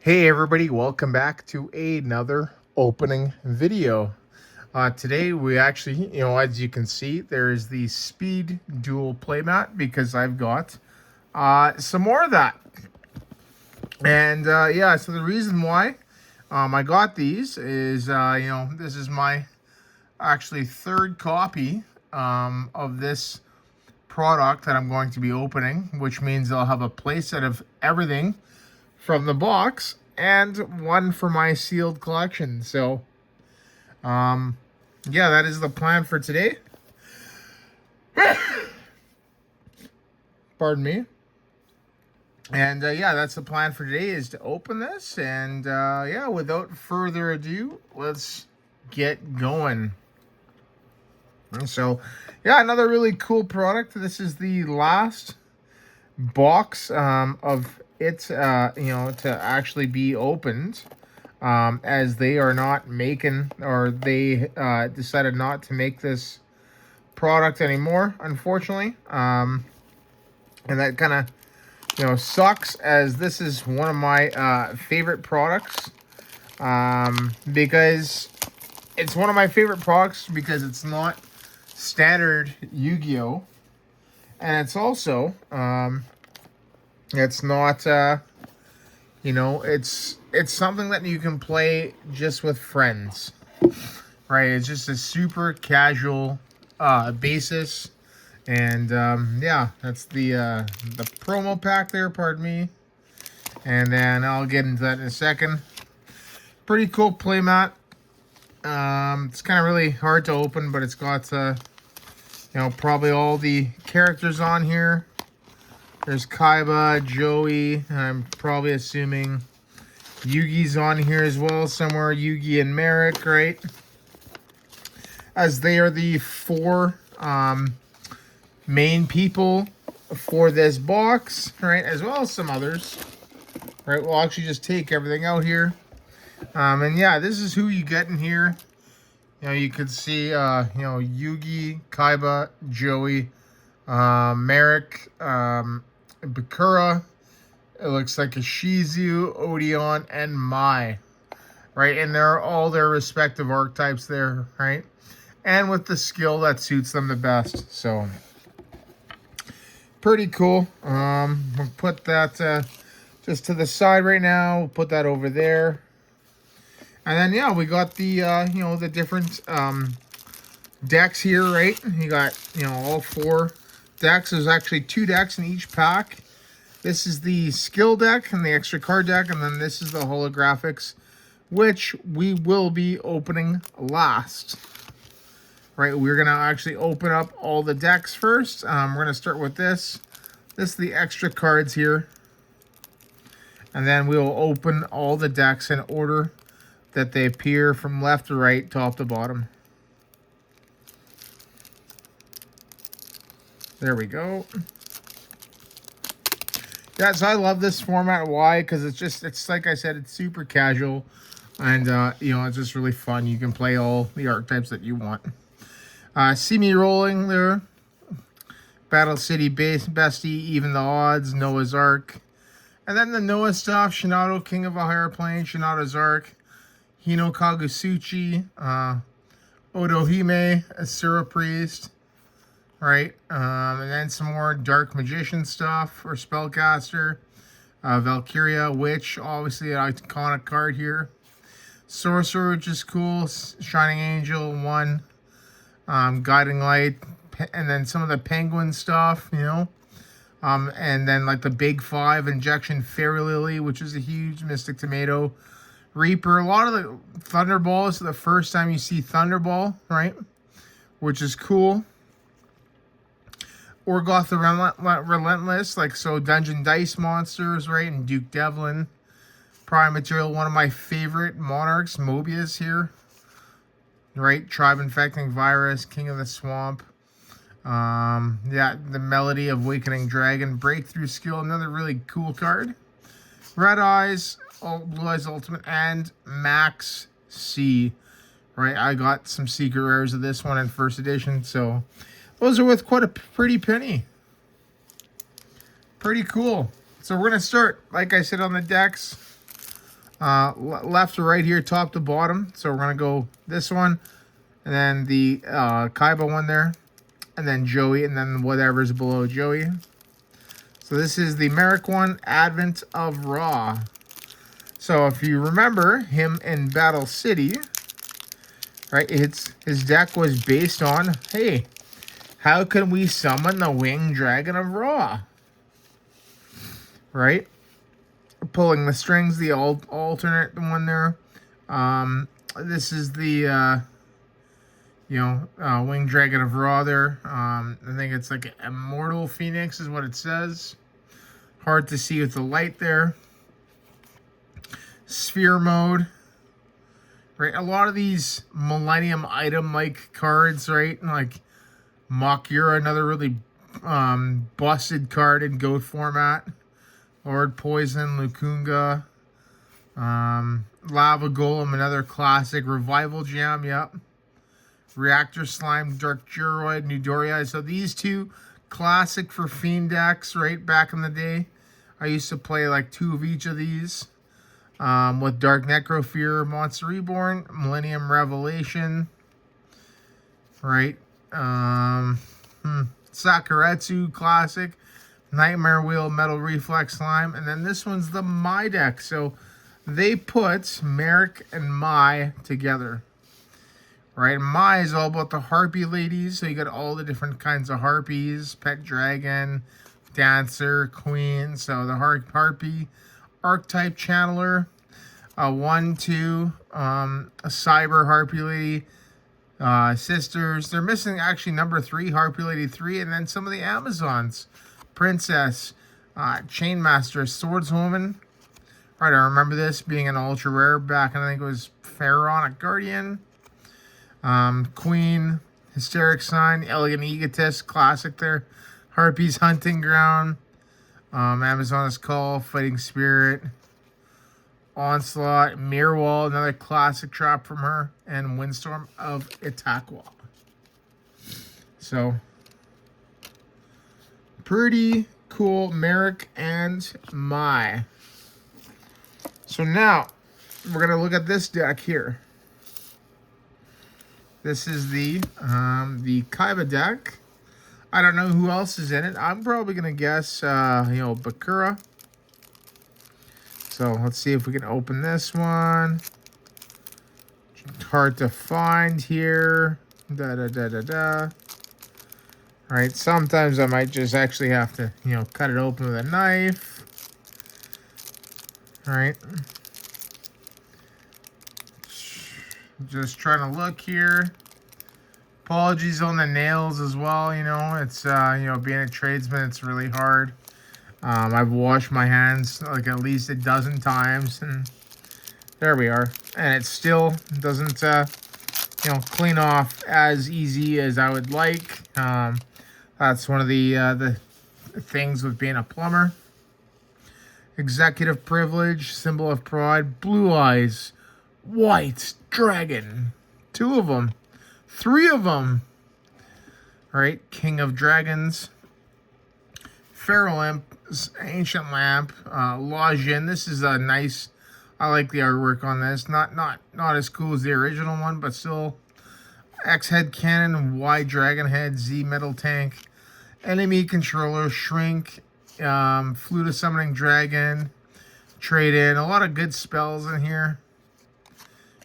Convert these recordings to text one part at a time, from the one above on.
Hey everybody, welcome back to another opening video. Today we actually, as you can see, there's the Speed Duel playmat because I've got some more of that. And yeah, so the reason why I got these is, this is my actually third copy of this product that I'm going to be opening, which means I'll have a playset of everything from the box and one for my sealed collection. So, yeah, that is the plan for today. Pardon me. And yeah, that's the plan for today, is to open this. And yeah, without further ado, let's get going. And so, yeah, another really cool product. This is the last box of it, to actually be opened, as they are not making, or they decided not to make this product anymore, unfortunately. And that kind of, sucks, as this is one of my favorite products, because it's one of my favorite products because it's not standard Yu-Gi-Oh! And it's also, it's not, it's something that you can play just with friends, right? It's just a super casual basis. And yeah, that's the promo pack there, pardon me. And then I'll get into that in a second. Pretty cool playmat. It's kind of really hard to open, but it's got, probably all the characters on here. There's Kaiba, Joey, I'm probably assuming Yugi's on here as well somewhere. Yugi and Merrick, right? As they are the four main people for this box, right? As well as some others, right? We'll actually just take everything out here. And yeah, this is who you get in here. You could see, Yugi, Kaiba, Joey, Merrick, Bakura. It looks like a Shizu, Odeon, and Mai, right? And they're all their respective archetypes there, right? And with the skill that suits them the best. So, pretty cool. We'll put that just to the side right now. We'll put that over there. And then, yeah, we got the, the different decks here, right? You got, all four decks. There's actually 2 decks in each pack. This is the skill deck and the extra card deck, and then this is the holographics, which we will be opening last. Right, we're going to actually open up all the decks first. We're going to start with this. This is the extra cards here. And then we will open all the decks in order that they appear from left to right, top to bottom. There we go. Yeah, so I love this format. Why? Because it's like I said, it's super casual. And, it's just really fun. You can play all the archetypes that you want. See Me Rolling there. Battle City Bestie, Even the Odds, Noah's Ark. And then the Noah stuff, Shinado, King of a Higher Plane, Shinato's Ark, Hino Kagusuchi, Odohime, Asura Priest, right? And then some more Dark Magician stuff, or Spellcaster, Valkyria, Witch, obviously an iconic card here. Sorcerer, which is cool, Shining Angel, 1, Guiding Light, and then some of the Penguin stuff, and then like the Big 5, Injection, Fairy Lily, which is a huge, Mystic Tomato, Reaper. A lot of the Thunderball is the first time you see Thunderball, right? Which is cool. Orgoth the Relentless, like so Dungeon Dice Monsters, right? And Duke Devlin. Prime Material, one of my favorite monarchs, Mobius here. Right? Tribe Infecting Virus, King of the Swamp. Yeah, the Melody of Awakening Dragon, Breakthrough Skill, another really cool card. Red Eyes, Blue Eyes Ultimate, and Max C. Right, I got some secret rares of this one in first edition, so those are worth quite a pretty penny. Pretty cool. So we're going to start, like I said, on the decks. left to right here, top to bottom. So we're going to go this one, and then the Kaiba one there, and then Joey, and then whatever's below Joey. So this is the Merrick one, Advent of Ra. So if you remember him in Battle City, right, his deck was based on, hey, how can we summon the Winged Dragon of Ra? Right? Pulling the strings, the alternate one there. This is the, Winged Dragon of Ra there. I think it's like Immortal Phoenix is what it says. Hard to see with the light there. Sphere mode. Right, a lot of these Millennium item-like cards, right? Like Makura, another really busted card in GOAT format. Lord Poison, Lukunga. Lava Golem, another classic. Revival Gem, yep. Reactor Slime, Dark Juroid, Nidoriya. So these two, classic for Fiend decks, right? Back in the day. I used to play like 2 of each of these. With Dark Necrofear, Monster Reborn, Millennium Revelation, right? Sakuretsu Classic, Nightmare Wheel, Metal Reflex Slime, and then this one's the Mai deck. So they put Merrick and Mai together, right? Mai is all about the Harpy ladies, so you got all the different kinds of Harpies, Pet Dragon, Dancer, Queen, so the Harpy archetype channeler, a 1/2, a Cyber Harpy Lady, sisters. They're missing actually number 3, Harpy Lady 3, and then some of the Amazons, Princess, Chainmaster, Swordswoman. Right, I remember this being an ultra rare back, and I think it was Pharaonic Guardian, Queen, Hysteric Sign, Elegant Egotist, classic there, Harpy's Hunting Ground. Amazon's Call, Fighting Spirit, Onslaught, Mirror Wall, another classic trap from her, and Windstorm of Itakwa. So, pretty cool Merrick and Mai. So now, we're going to look at this deck here. This is the Kaiba deck. I don't know who else is in it. I'm probably going to guess, Bakura. So let's see if we can open this one. Hard to find here. All right, sometimes I might just actually have to, cut it open with a knife. All right. Just trying to look here. Apologies on the nails as well, it's, being a tradesman, it's really hard. I've washed my hands like at least a dozen times, and there we are. And it still doesn't, clean off as easy as I would like. That's one of the things with being a plumber. Executive privilege, symbol of pride, blue eyes, white dragon, 2 of them. 3 of them. All right, King of Dragons, Feral Imp, Ancient Lamp, Lajin. This is a nice. I like the artwork on this. Not as cool as the original one, but still. X Head Cannon, Y Dragon Head, Z Metal Tank, Enemy Controller, Shrink, Flute of Summoning Dragon, Trade In. A lot of good spells in here.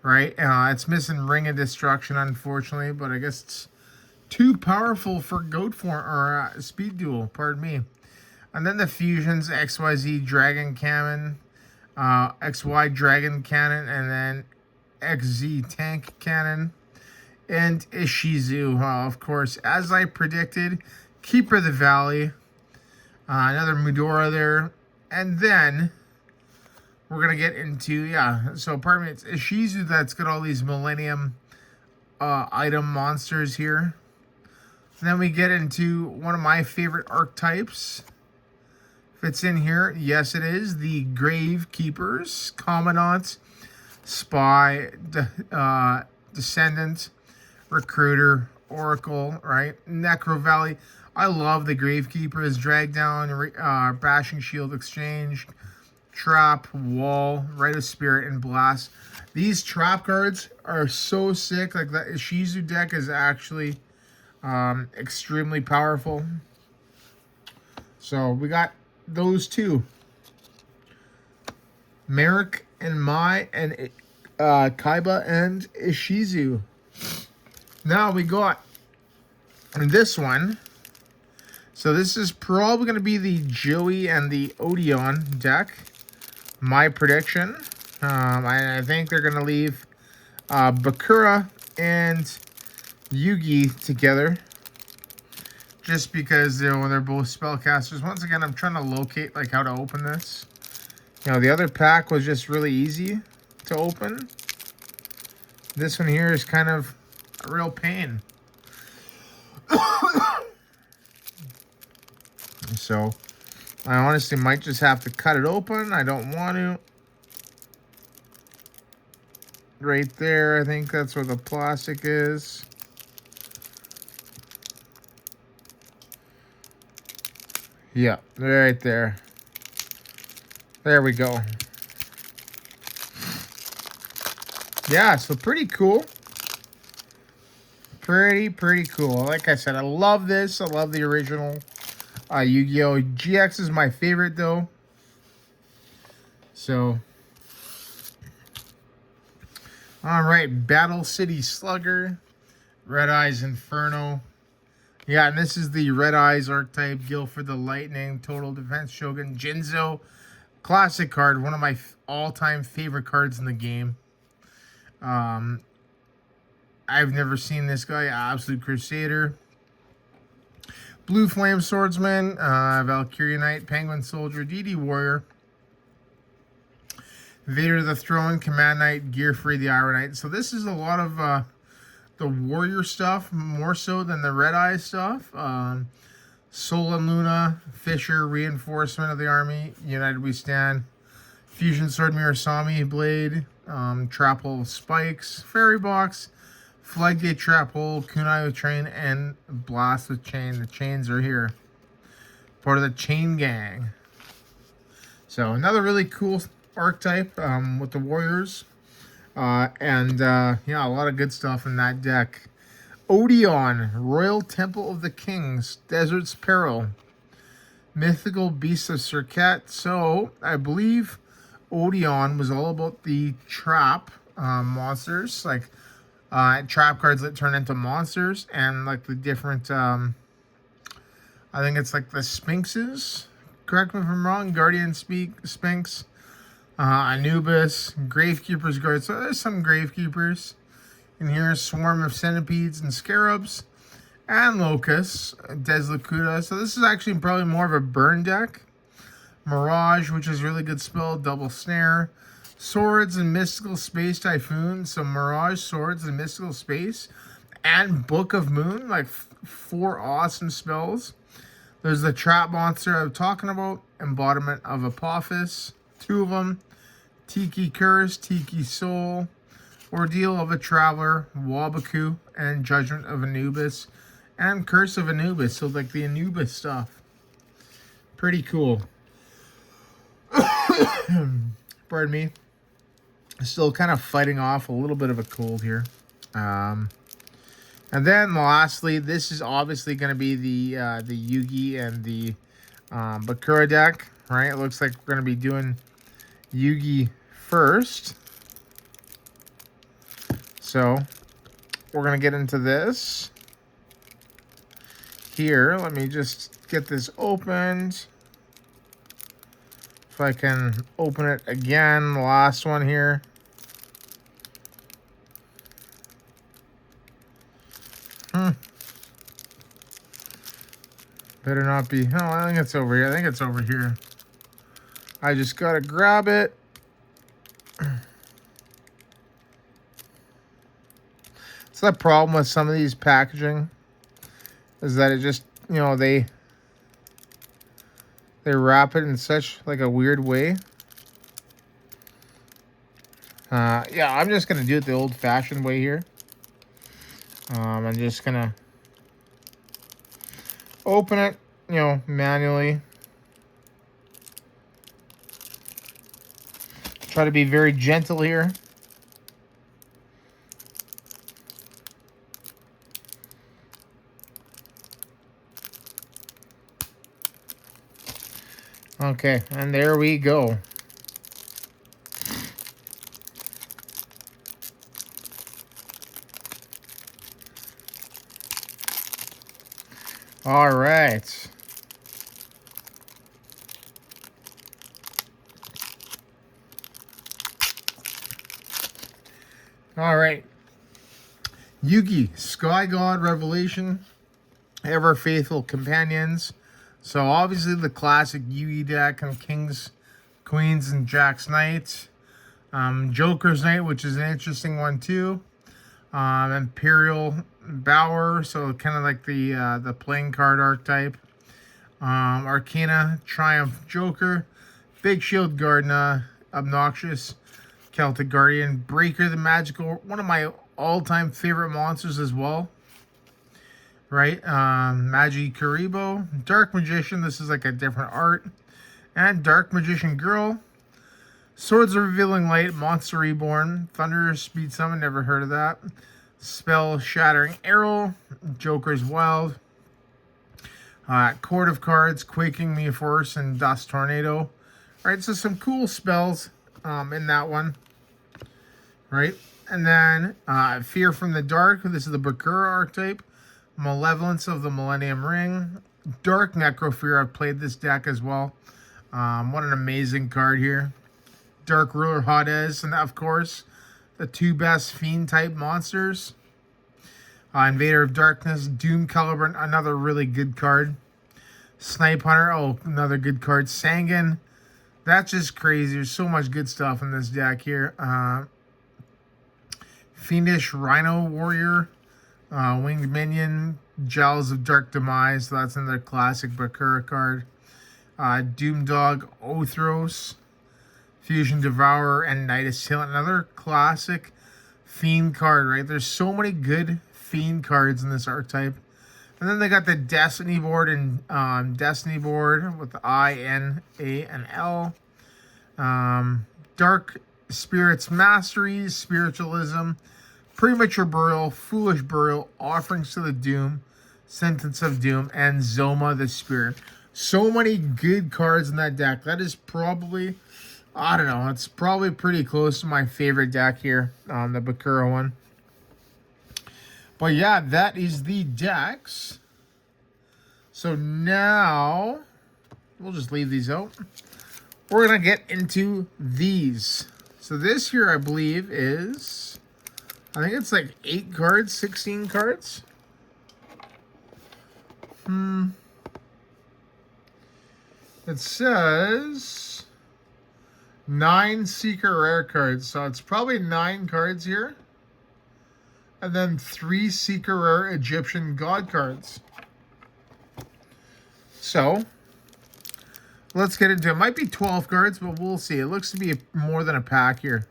Right, it's missing Ring of Destruction, unfortunately, but I guess it's too powerful for GOAT form or Speed Duel. Pardon me. And then the fusions: XYZ Dragon Cannon, XY Dragon Cannon, and then XZ Tank Cannon, and Ishizu. Of course, as I predicted, Keeper of the Valley, another Mudora there, and then. We're going to get into, so pardon me, it's Ishizu that's got all these Millennium item monsters here. And then we get into one of my favorite archetypes. Fits in here. Yes, it is. The Grave Keepers, Commandant, Spy, Descendant, Recruiter, Oracle, right? Necro Valley. I love the Grave Keepers. Drag Down, Bashing Shield Exchange, Trap, Wall, Rite of Spirit, and Blast. These trap cards are so sick. Like that Ishizu deck is actually extremely powerful. So we got those two. Merrick and Mai and Kaiba and Ishizu. Now we got this one. So this is probably going to be the Joey and the Odeon deck. My prediction. I think they're going to leave Bakura and Yugi together. Just because they're both spellcasters. Once again, I'm trying to locate like how to open this. You know, the other pack was just really easy to open. This one here is kind of a real pain. So, I honestly might just have to cut it open. I don't want to. Right there, I think that's where the plastic is. Yeah, right there. There we go. Yeah, so pretty cool. Pretty cool. Like I said, I love this. I love the original YuGiOh. GX is my favorite, though. So, all right. Battle City Slugger. Red Eyes Inferno. Yeah, and this is the Red Eyes archetype. Guilford the Lightning. Total Defense Shogun. Jinzo. Classic card. One of my all-time favorite cards in the game. I've never seen this guy. Absolute Crusader. Blue Flame Swordsman. Valkyria Knight. Penguin Soldier. DD Warrior. Vader the Throne. Command Knight. Gear Free the Iron Knight. So this is a lot of the warrior stuff. More so than the Red Eye stuff. Sol and Luna. Fisher. Reinforcement of the Army. United We Stand. Fusion Sword Mirasami Blade. Trap Hole Spikes. Fairy Box. Floodgate Trap Hole, Kunai with Train, and Blast with Chain. The chains are here. Part of the Chain Gang. So, another really cool archetype with the Warriors. Yeah, a lot of good stuff in that deck. Odeon, Royal Temple of the Kings, Desert's Peril, Mythical Beast of Serket. So, I believe Odeon was all about the trap monsters, like trap cards that turn into monsters, and like the different I think it's like the Sphinxes, correct me if I'm wrong, Guardian Sphinx, Anubis, Gravekeeper's Guard. So there's some Gravekeepers in here, Swarm of Centipedes and Scarabs, and Locusts, Deslakuta. So this is actually probably more of a burn deck. Mirage, which is really good spell, Double Snare, Swords and Mystical Space Typhoon. So Mirage, Swords, and Mystical Space, and Book of Moon. Like 4 awesome spells. There's the Trap Monster I was talking about. Embodiment of Apophis. 2 of them. Tiki Curse, Tiki Soul. Ordeal of a Traveler. Wabaku. And Judgment of Anubis. And Curse of Anubis. So like the Anubis stuff. Pretty cool. Pardon me. Still kind of fighting off a little bit of a cold here. And then lastly, this is obviously going to be the Yugi and the Bakura deck, right? It looks like we're going to be doing Yugi first. So we're going to get into this here. Let me just get this opened. If I can open it again, the last one here. Better not be. Oh, I think it's over here. I think it's over here. I just gotta grab it. It's the problem with some of these packaging is that it just, you know, they wrap it in such like a weird way. Yeah, I'm just gonna do it the old-fashioned way here. I'm just gonna open it, you know, manually. Try to be very gentle here. Okay, and there we go. All right. All right. YuGiOh, Sky God Revelation, Ever Faithful Companions. So obviously the classic YuGiOh deck and Kings, Queens, and Jacks Knights. Joker's Knight, which is an interesting one too. Imperial Bower, so kind of like the playing card archetype. Arcana Triumph Joker, Big Shield Gardener, Obnoxious Celtic Guardian, Breaker the Magical, one of my all-time favorite monsters as well. Right, Magi Karibo, Dark Magician, this is like a different art, and Dark Magician Girl, Swords of Revealing Light, Monster Reborn, Thunder Speed Summon, never heard of that, Spell Shattering Arrow, Joker's Wild, Court of Cards, Quaking Me Force, and Dust Tornado. Alright, so some cool spells in that one. Right, and then Fear from the Dark, this is the Bakura archetype. Malevolence of the Millennium Ring, Dark Necrofear, I've played this deck as well. What an amazing card here. Dark Ruler Hades, and of course, the two best Fiend type monsters. Invader of Darkness, Doom Caliber, another really good card. Snipe Hunter, oh, another good card. Sangan, that's just crazy. There's so much good stuff in this deck here. Fiendish Rhino Warrior, Winged Minion, Jowls of Dark Demise, so that's another classic Bakura card. Doomdog Othros, Fusion Devourer, and Night Assailant, another classic Fiend card, right? There's so many good Fiend cards in this archetype. And then they got the Destiny board and Destiny board with the I, N, A, and L. Dark Spirits Masteries, Spiritualism, Premature Burial, Foolish Burial, Offerings to the Doom, Sentence of Doom, and Zoma the Spirit. So many good cards in that deck. That is probably, I don't know, it's probably pretty close to my favorite deck here, the Bakura one. But yeah, that is the decks. So now, we'll just leave these out. We're going to get into these. So this here, I believe, is, I think it's like 8 cards, 16 cards. It says 9 secret rare cards. So it's probably 9 cards here. And then 3 secret rare Egyptian god cards. So let's get into it. It might be 12 cards, but we'll see. It looks to be more than a pack here.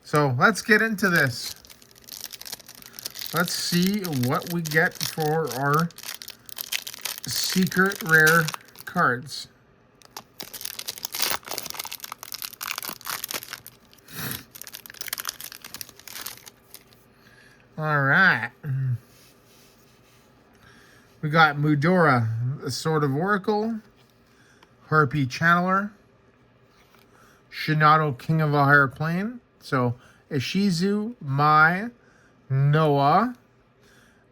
So let's get into this. Let's see what we get for our secret rare cards. All right. We got Mudora, the Sword of Oracle, Harpy Channeler, Shinato, King of a Higher Plane. So, Ishizu, Mai, Noah,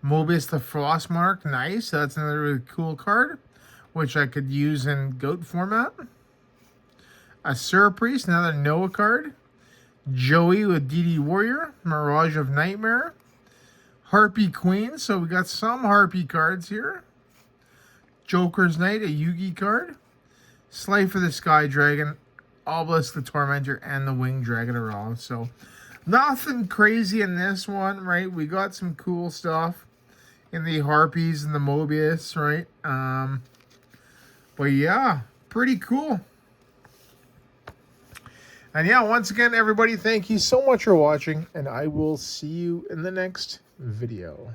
Mobius the Frostmark. Nice. That's another really cool card, which I could use in GOAT format. Asura Priest, another Noah card. Joey with DD Warrior, Mirage of Nightmare. Harpy Queen, so we got some Harpy cards here. Joker's Knight, a YuGiOh card. Slay for the Sky Dragon, Obelisk the Tormentor, and the Winged Dragon are all. So, nothing crazy in this one, right? We got some cool stuff in the Harpies and the Mobius, right? But yeah, pretty cool. And yeah, once again, everybody, thank you so much for watching, and I will see you in the next video.